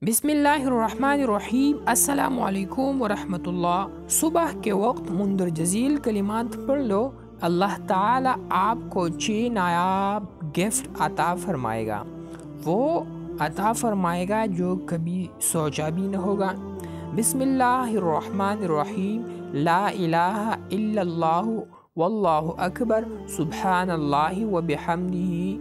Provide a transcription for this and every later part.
बिस्मिल्लाहिर्रहमानिर्रहीम। अस्सलाम वालेकुम वरहमतुल्लाह। सुबह के वक्त मुंदर जजील कलिमात पढ़ लो, अल्लाह ताला आपको 6 नायाब गिफ्ट अता फरमाएगा। वो अता फरमाएगा जो कभी सोचा भी न होगा। बिस्मिल्लाहिर्रहमानिर्रहीम। ला इलाहा इल्लल्लाहु वल्लाहु अकबर, सुब्हानल्लाहि व बिहम्दिही,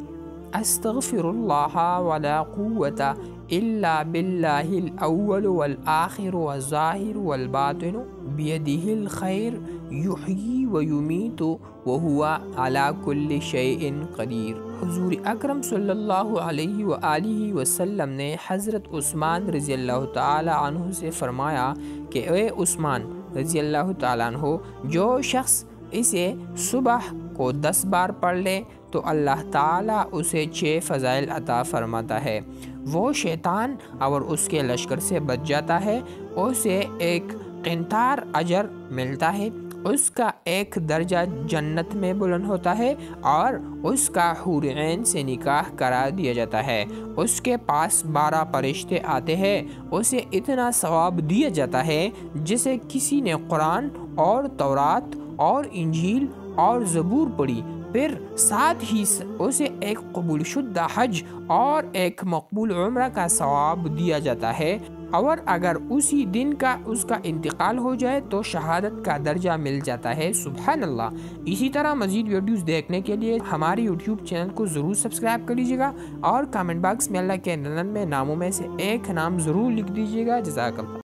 अस्तगफिरुल्लाह वला कुव्वता इल्ला बिल्लाहिल अव्वल वल आखिर व ज़ाहिर वल बातिन बियदिहिल खैर युहयी व युमीतु व हुवा अला कुल्लि शैइन कदीर। हुज़ूर अकरम सल्लल्लाहु अलैहि व आलिहि वसल्लम ने हज़रत उस्मान रज़ी अल्लाह ताला अन्हु से फरमाया कि ए उस्मान रज़ी अल्लाह ताला अन्हु, जो शख्स इसे सुबह को 10 बार पढ़ ले तो अल्लाह ताला उसे 6 फ़ज़ाइल अता फरमाता है। वो शैतान और उसके लश्कर से बच जाता है, उसे एक क़िंतार अजर मिलता है, उसका एक दर्जा जन्नत में बुलंद होता है और उसका हूर ऐन से निकाह करा दिया जाता है। उसके पास 12 फरिश्ते आते हैं, उसे इतना सवाब दिया जाता है जिसे किसी ने कुरान और तौरात और इंजील और ज़बूर पढ़ी। फिर साथ ही उसे एक कबूल शुदा हज और एक मकबूल उम्रा का सवाब दिया जाता है, और अगर उसी दिन का उसका इंतकाल हो जाए तो शहादत का दर्जा मिल जाता है। सुभान अल्लाह। इसी तरह मज़ीद वीडियोज़ देखने के लिए हमारे यूट्यूब चैनल को ज़रूर सब्सक्राइब कर लीजिएगा और कमेंट बॉक्स में अल्लाह के नज़र में नामों में से एक नाम ज़रूर लिख दीजिएगा। जज़ाकल्लाह।